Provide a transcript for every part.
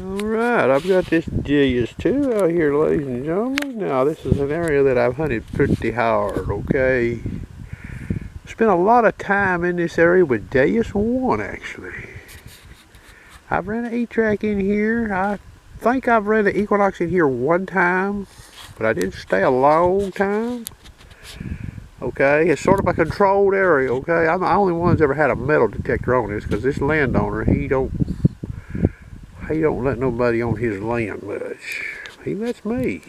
Alright, I've got this Deus too out here, ladies and gentlemen. Now, this is an area that I've hunted pretty hard, okay? Spent a lot of time in this area with Deus 1, actually. I've ran an E-track in here. I think I've ran an Equinox in here one time, but I didn't stay a long time. Okay, it's sort of a controlled area, okay? I'm the only one that's ever had a metal detector on this, because this landowner, he don't let nobody on his land much. He lets me.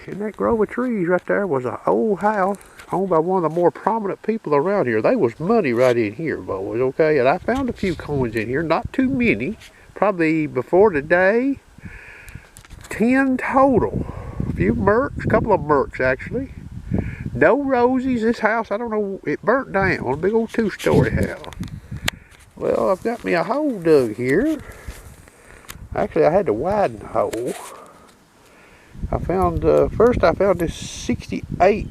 And that grove of trees right there was an old house owned by one of the more prominent people around here. They was money right in here, boys, okay? And I found a few coins in here, not too many. Probably before today, 10 total. A few mercs, a couple of mercs actually. No rosies. This house, I don't know, it burnt down. A big old 2-story house. Well, I've got me a hole dug here. Actually, I had to widen the hole. I found, first I found this 68.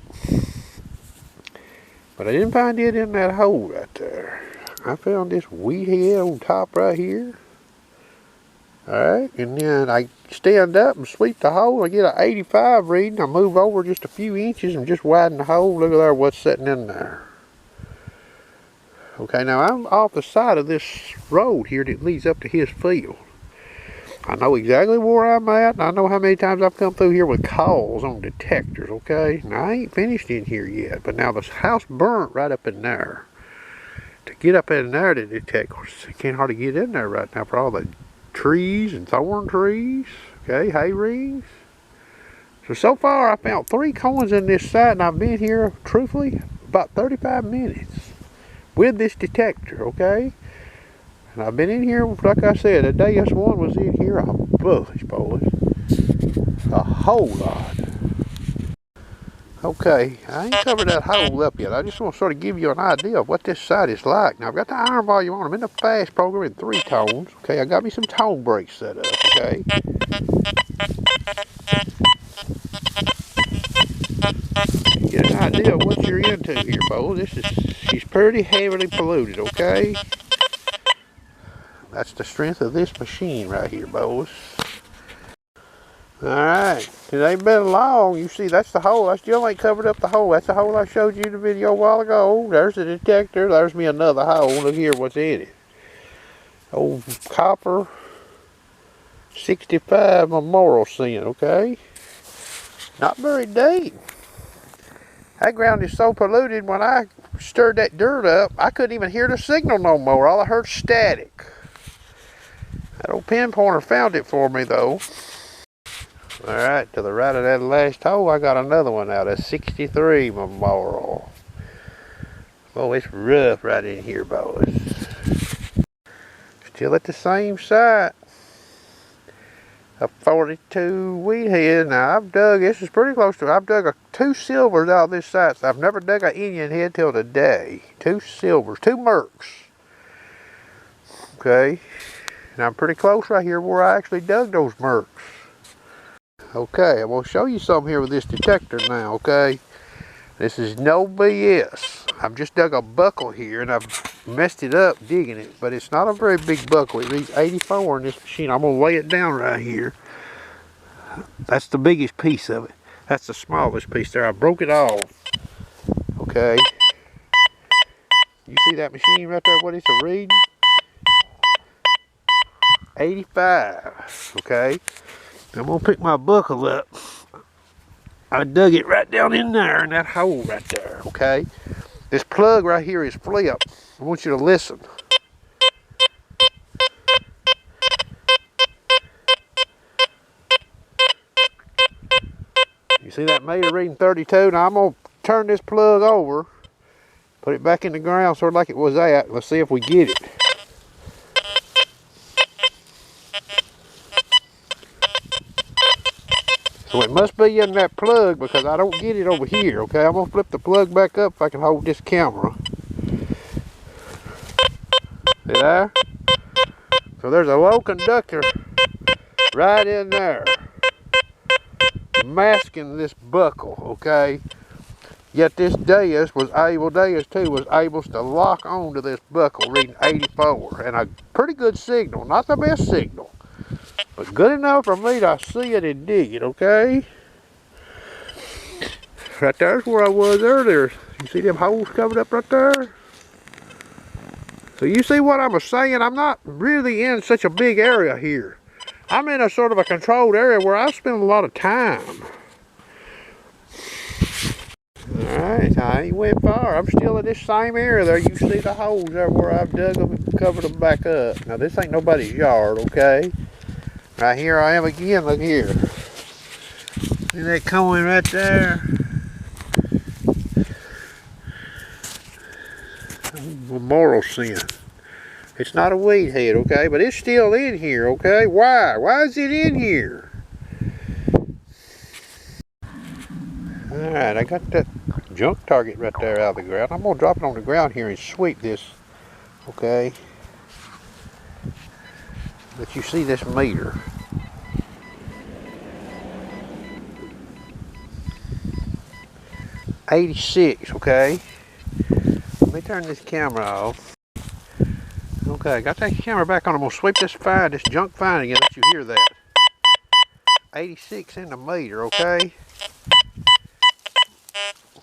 But I didn't find it in that hole right there. I found this wheat head on top right here. Alright, and then I stand up and sweep the hole. I get an 85 reading. I move over just a few inches and just widen the hole. Look at there what's sitting in there. Okay, now I'm off the side of this road here that leads up to his field. I know exactly where I'm at, and I know how many times I've come through here with calls on detectors, okay? Now, I ain't finished in here yet, but now this house burnt right up in there. To get up in there to detect, you can't hardly get in there right now for all the trees and thorn trees, okay, hay rings. So far I found 3 coins in this site, and I've been here, truthfully, about 35 minutes with this detector, okay? And I've been in here, like I said, the Deus 1 was in here a bunch, boys. A whole lot. Okay, I ain't covered that hole up yet. I just want to sort of give you an idea of what this site is like. Now, I've got the iron volume on. I'm in the fast program in 3 tones. Okay, I got me some tone breaks set up, okay? Get an idea of what you're into here, boys. She's pretty heavily polluted, okay? That's the strength of this machine right here, boys. Alright, it ain't been long. You see, that's the hole. I still ain't covered up the hole. That's the hole I showed you in the video a while ago. There's the detector. There's me another hole. Look here what's in it. Old copper 65 memorial sin, okay? Not very deep. That ground is so polluted, when I stirred that dirt up, I couldn't even hear the signal no more. All I heard static. That old pinpointer found it for me, though. Alright, to the right of that last hole, I got another one out of 63 memorial. Oh, it's rough right in here, boys. Still at the same site. A 42 wheat head. Now, I've dug, this is pretty close to, I've dug 2 silvers out of this site. So I've never dug an Indian head till today. 2 silvers, 2 mercs. Okay. And I'm pretty close right here where I actually dug those mercs. Okay, I'm going to show you something here with this detector now, okay? This is no BS. I've just dug a buckle here, and I've messed it up digging it, but it's not a very big buckle. It reads 84 in this machine. I'm going to lay it down right here. That's the biggest piece of it. That's the smallest piece there. I broke it off. Okay. You see that machine right there, what it's a reading? 85, okay? I'm going to pick my buckle up. I dug it right down in there in that hole right there, okay? This plug right here is flipped. I want you to listen. You see that meter reading 32? Now I'm going to turn this plug over, put it back in the ground sort of like it was at. Let's see if we get it. So it must be in that plug because I don't get it over here, okay? I'm going to flip the plug back up if I can hold this camera. See there? So there's a low conductor right in there, masking this buckle, okay? Yet this Deus too was able to lock onto this buckle reading 84, and a pretty good signal, not the best signal, but good enough for me to see it and dig it, okay? Right there's where I was earlier. You see them holes covered up right there? So you see what I'm saying? I'm not really in such a big area here. I'm in a sort of a controlled area where I spend a lot of time. Alright, I ain't went far. I'm still in this same area there. You see the holes there where I've dug them and covered them back up. Now this ain't nobody's yard, okay? Right here I am again, look here. See that coin right there? Memorial sin. It's not a weed head, okay? But it's still in here, okay? Why? Why is it in here? Alright, I got that junk target right there out of the ground. I'm going to drop it on the ground here and sweep this, okay? But you see this meter. $86, okay? Let me turn this camera off. Okay, got that camera back on. I'm going to sweep this junk fine again, let you hear that. 86 in the meter, okay?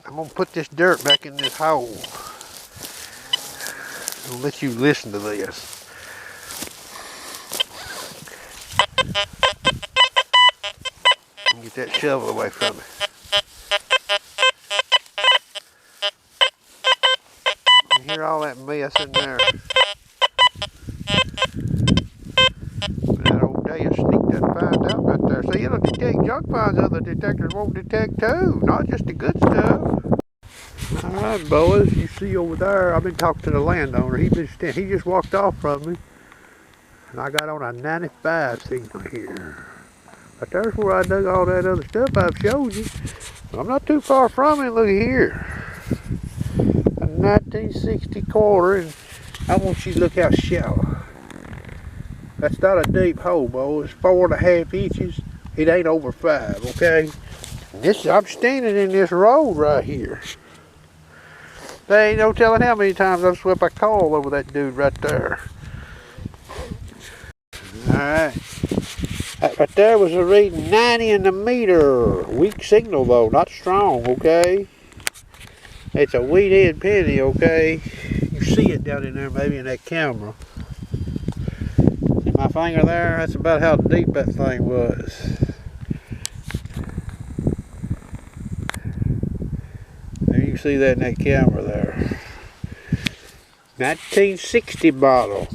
I'm going to put this dirt back in this hole. I'll let you listen to this. Get that shovel away from me. You hear all that mess in there. That old Deus sneaked that find out right there. See, it'll detect junk finds other detectors won't detect too, not just the good stuff. Alright, boys, you see over there, I've been talking to the landowner. He just walked off from me. And I got on a 95 signal here. But there's where I dug all that other stuff I've showed you. I'm not too far from it, look here. A 1960 quarter, and I want you to look how shallow. That's not a deep hole, boys. 4.5 inches. It ain't over 5, okay? I'm standing in this road right here. There ain't no telling how many times I've swept a coil over that dude right there. Alright. That right there was a reading 90 in the meter. Weak signal though, not strong, okay? It's a wheat head penny, okay? You see it down in there maybe in that camera. See my finger there? That's about how deep that thing was. There you see that in that camera there. 1960 bottle.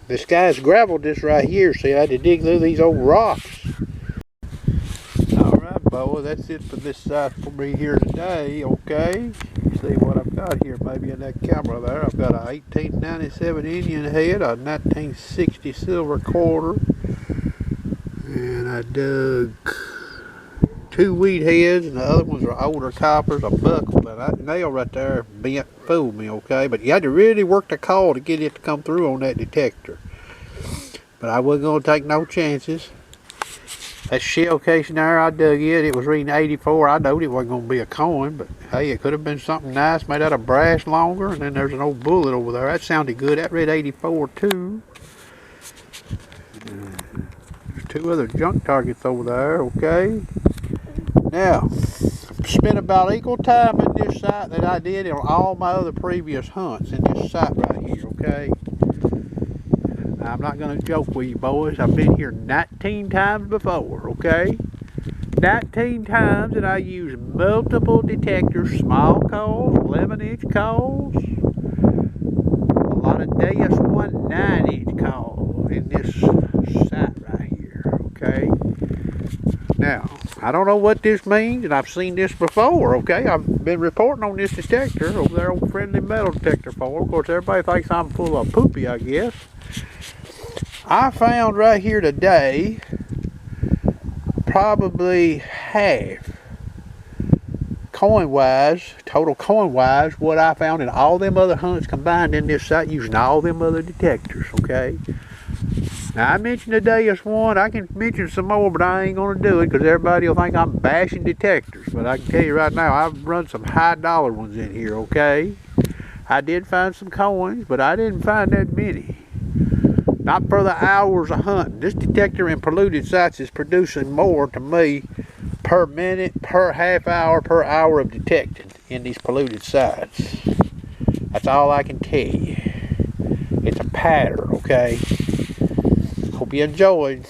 This guy's gravelled this right here. See, I had to dig through these old rocks. Alright, boy, that's it for this side for me here today, okay? See what I've got here, maybe in that camera there. I've got a 1897 Indian head, a 1960 silver quarter, and I dug 2 wheat heads, and the other ones are older coppers, a buckle. Now that nail right there bent, fooled me, okay? But you had to really work the call to get it to come through on that detector. But I wasn't going to take no chances. That shell casing there, I dug it was reading 84. I knowed it wasn't going to be a coin, but hey, it could have been something nice made out of brass longer. And then there's an old bullet over there. That sounded good. That read 84 too. There's 2 other junk targets over there, okay? Now, I've spent about equal time in this site that I did on all my other previous hunts in this site right here, okay? Now, I'm not going to joke with you boys. I've been here 19 times before, okay? 19 times, and I used multiple detectors, small coils, 11-inch coils, a lot of Deus 9-inch coils in this site right here, okay? Now, I don't know what this means, and I've seen this before, okay? I've been reporting on this detector over there on Friendly Metal Detector 4. Of course, everybody thinks I'm full of poopy, I guess. I found right here today probably half, coin-wise, total coin-wise, what I found in all them other hunts combined in this site using all them other detectors, okay? Now, I mentioned the Deus one. I can mention some more, but I ain't going to do it because everybody will think I'm bashing detectors. But I can tell you right now, I've run some high dollar ones in here, okay? I did find some coins, but I didn't find that many. Not for the hours of hunting. This detector in polluted sites is producing more to me per minute, per half hour, per hour of detecting in these polluted sites. That's all I can tell you. It's a pattern, okay? Hope you enjoyed.